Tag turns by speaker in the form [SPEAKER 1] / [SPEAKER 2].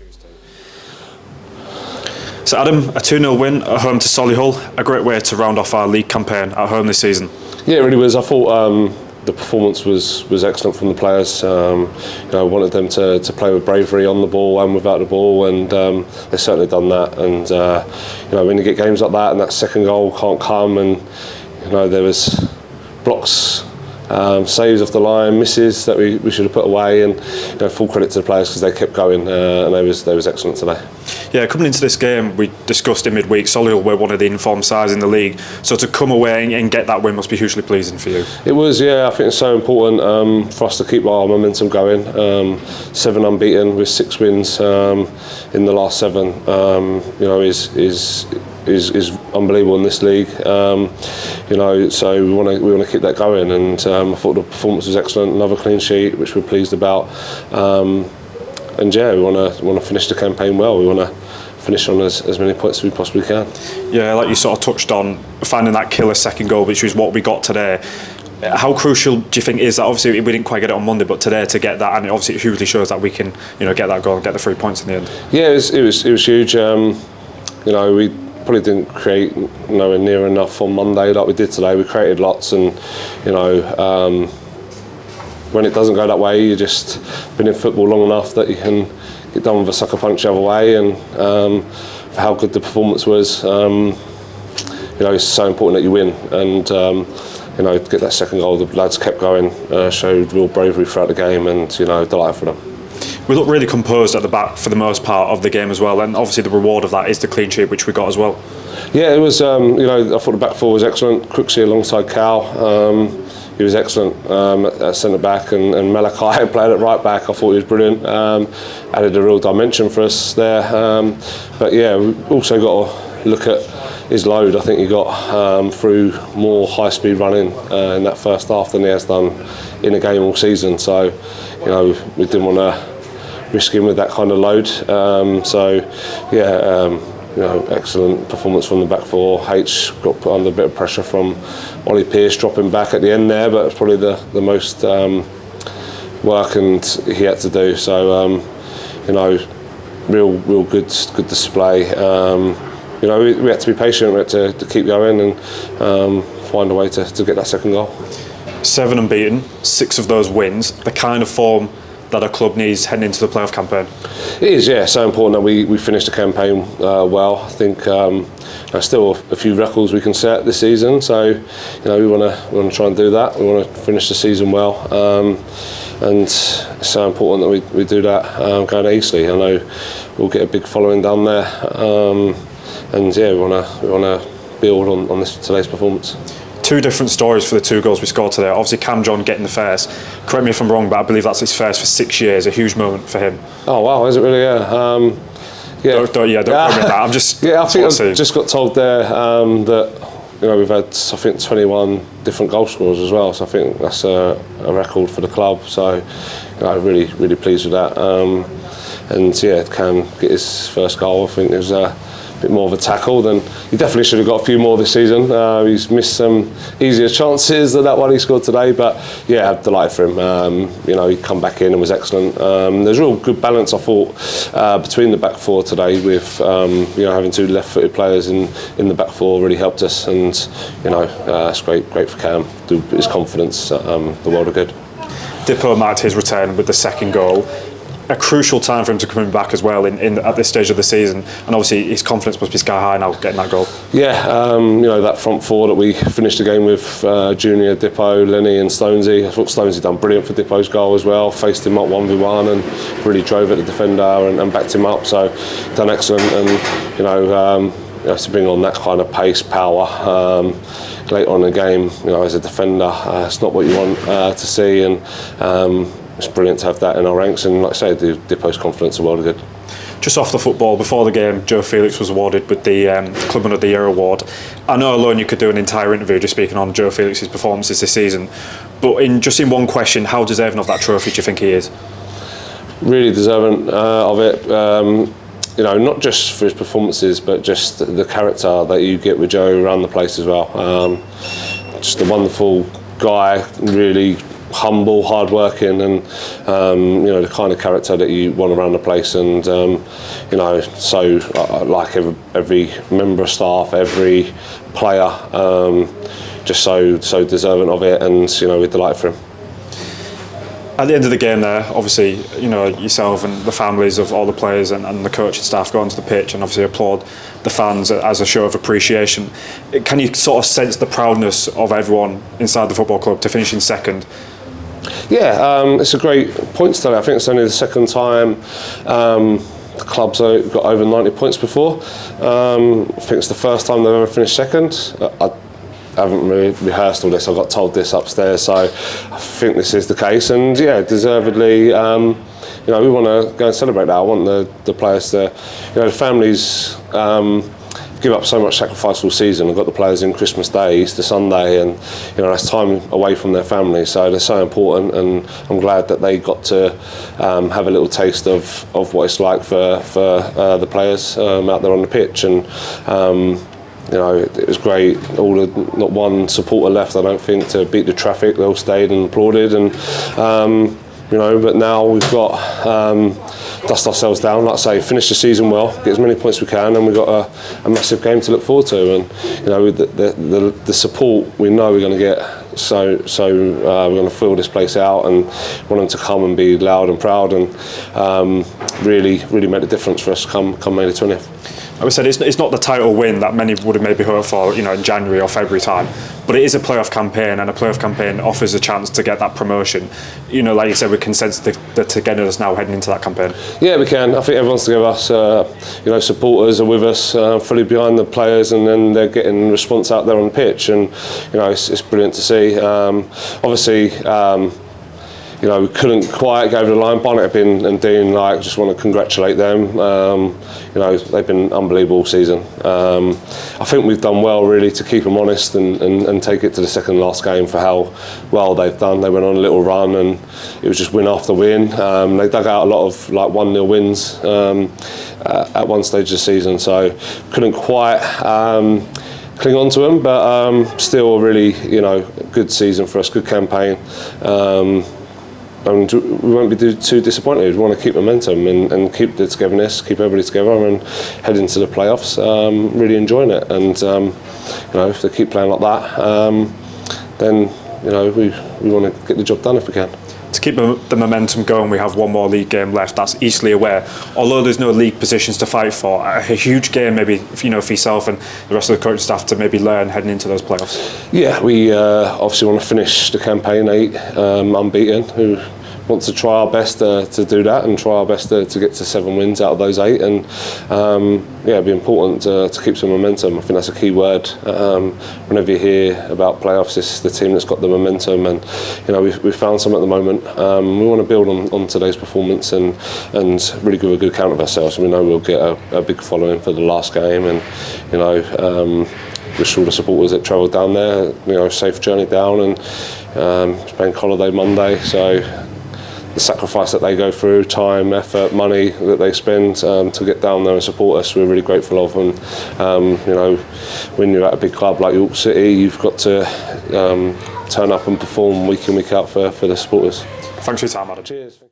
[SPEAKER 1] Tuesday. So Adam, a 2-0 win at home to Solihull, a great way to round off our league campaign at home this season.
[SPEAKER 2] Yeah, it really was. I thought the performance was excellent from the players. I wanted them to play with bravery on the ball and without the ball, and they've certainly done that. And when you get games like that and that second goal can't come, and there was blocks, saves off the line, misses that we should have put away, and full credit to the players because they kept going, and they was excellent today.
[SPEAKER 1] Yeah, coming into this game, we discussed in midweek, Solihull were one of the informed sides in the league, so to come away and get that win must be hugely pleasing for you.
[SPEAKER 2] It was, yeah. I think it's so important for us to keep our momentum going. 7 unbeaten with 6 wins in the last 7. Is unbelievable in this league. So we want to keep that going, and I thought the performance was excellent. Another clean sheet, which we're pleased about. And yeah, we want to finish the campaign well. We want to finish on as many points as we possibly can. Yeah,
[SPEAKER 1] like you sort of touched on, finding that killer second goal, which is what we got today. How crucial do you think is that? Obviously, we didn't quite get it on Monday, but today to get that, and obviously it hugely shows that we can, get that goal and get the 3 points in the end.
[SPEAKER 2] Yeah, it was huge. We probably didn't create nowhere near enough on Monday like we did today. We created lots, and when it doesn't go that way, you just been in football long enough that you can get done with a sucker punch the other way. And for how good the performance was, it's so important that you win. And to get that second goal, the lads kept going, showed real bravery throughout the game, and delighted for them.
[SPEAKER 1] We looked really composed at the back for the most part of the game as well, and obviously the reward of that is the clean sheet which we got as well.
[SPEAKER 2] Yeah, it was. I thought the back four was excellent. Crooksy alongside Cal, he was excellent at centre back, and Malachi played at right back. I thought he was brilliant. Added a real dimension for us there. But yeah, we also got to look at his load. I think he got through more high speed running in that first half than he has done in a game all season. So we didn't want to risk him with that kind of load. Excellent performance from the back four. H got put under a bit of pressure from Ollie Pearce dropping back at the end there, but it's probably the most work and he had to do. So real good display. We had to be patient. We had to keep going and find a way to get that second goal. 7
[SPEAKER 1] unbeaten, 6 of those wins. The kind of form that a club needs heading into the playoff campaign.
[SPEAKER 2] It is, yeah. So important that we finish the campaign well. I think there's still a few records we can set this season. So we want to try and do that. We want to finish the season well, and it's so important that we do that going to Eastleigh. I know we'll get a big following down there, and yeah, we want to build on today's performance.
[SPEAKER 1] 2 different stories for the 2 goals we scored today. Obviously, Cam John getting the first. Correct me if I'm wrong, but I believe that's his first for 6 years. A huge moment for him.
[SPEAKER 2] Oh wow, is it really? Yeah.
[SPEAKER 1] Don't quote me on that. I'm just.
[SPEAKER 2] Yeah, I think I just got told there that we've had 21 different goal scorers as well. So I think that's a record for the club. So really pleased with that. And yeah, Cam get his first goal. I think it was a bit more of a tackle than he definitely should have got a few more this season. He's missed some easier chances than that one he scored today, but yeah, I'm delighted for him. He come back in and was excellent. There's real good balance, I thought, between the back four today with having 2 left-footed players in the back four really helped us, and it's great for Cam. His confidence, the world of good.
[SPEAKER 1] Dippo marked his return with the second goal. A crucial time for him to come back as well at this stage of the season, and obviously his confidence must be sky high now getting that goal.
[SPEAKER 2] Yeah, that front four that we finished the game with, Junior, Dippo, Lenny and Stonesy. I thought Stonesy done brilliant for Dippo's goal as well, faced him up 1v1 and really drove at the defender and backed him up, so done excellent. And to bring on that kind of pace, power late on in the game, as a defender, it's not what you want to see, and it's brilliant to have that in our ranks, and like I say, the Dippo's confidence the world of good.
[SPEAKER 1] Just off the football, before the game, Joe Felix was awarded with the Clubman of the Year award. I know alone you could do an entire interview just speaking on Joe Felix's performances this season, but in one question, how deserving of that trophy do you think he is? Really deserving of it. Not just for his performances, but just the character that you get with Joe around the place as well. Just a wonderful guy, really
[SPEAKER 2] humble, hard-working, and you know, the kind of character that you want around the place. And you know, so like every member of staff, every player, just so deserving of it, and you know, we're delighted for him.
[SPEAKER 1] At the end of the game there, obviously, you know, yourself and the families of all the players and the coaching staff go onto the pitch and obviously applaud the fans as a show of appreciation. Can you sort of sense the proudness of everyone inside the football club to finish in second?
[SPEAKER 2] Yeah, it's a great points tally. I think it's only the second time the club's got over 90 points before. I think it's the first time they've ever finished second. I haven't really rehearsed all this. I got told this upstairs, so I think this is the case. And yeah, deservedly, you know, we want to go and celebrate that. I want the players to, you know, the families give up so much sacrifice all season. I've got the players in Christmas Day, Easter Sunday, and you know, that's time away from their family. So they're so important, and I'm glad that they got to have a little taste of what it's like for the players out there on the pitch. And you know, it was great. Not one supporter left, I don't think, to beat the traffic. They all stayed and applauded, and you know. But now we've got dust ourselves down. Like I say, finish the season well, get as many points as we can, and we've got a massive game to look forward to. And you know, with the support we know we're going to get. So we're going to fill this place out and want them to come and be loud and proud, and really make the difference for us come May the 20th.
[SPEAKER 1] Like we said, it's not the title win that many would have maybe hoped for, you know, in January or February time, but it is a playoff campaign, and a playoff campaign offers a chance to get that promotion. You know, like you said, we can sense the togetherness now heading into that campaign. Yeah,
[SPEAKER 2] we can. I think everyone's together. Us, you know, supporters are with us, fully behind the players, and then they're getting response out there on the pitch, and you know, it's brilliant to see. Obviously. You know, we couldn't quite go over the line. Barnet and Dean, like, just want to congratulate them. You know, they've been unbelievable all season. I think we've done well, really, to keep them honest and take it to the second last game for how well they've done. They went on a little run, and it was just win after win. They dug out a lot of like 1-0 wins at one stage of the season, so couldn't quite cling on to them, but still a really, you know, good season for us, good campaign. And we won't be too disappointed. We want to keep momentum and keep the togetherness, keep everybody together, and head into the playoffs really enjoying it. And you know, if they keep playing like that, then you know, we want to get the job done if we can.
[SPEAKER 1] To keep the momentum going, we have one more league game left. That's Eastleigh away. Although there's no league positions to fight for, a huge game maybe, you know, for yourself and the rest of the coaching staff to maybe learn heading into those playoffs.
[SPEAKER 2] Yeah, we obviously want to finish the campaign 8 unbeaten. Who want to try our best to do that, and try our best to get to 7 wins out of those 8. And yeah, it'd be important to keep some momentum. I think that's a key word. Whenever you hear about playoffs, it's the team that's got the momentum, and you know, we've found some at the moment. We want to build on today's performance and really give a good account of ourselves. We know we'll get a big following for the last game, and you know, wish all the supporters that travelled down there, you know, safe journey down, and it's bank holiday Monday, so the sacrifice that they go through, time, effort, money that they spend to get down there and support us, we're really grateful of. And you know, when you're at a big club like York City, you've got to turn up and perform week in, week out for the supporters.
[SPEAKER 1] Thanks for your time, Adam.
[SPEAKER 2] Cheers.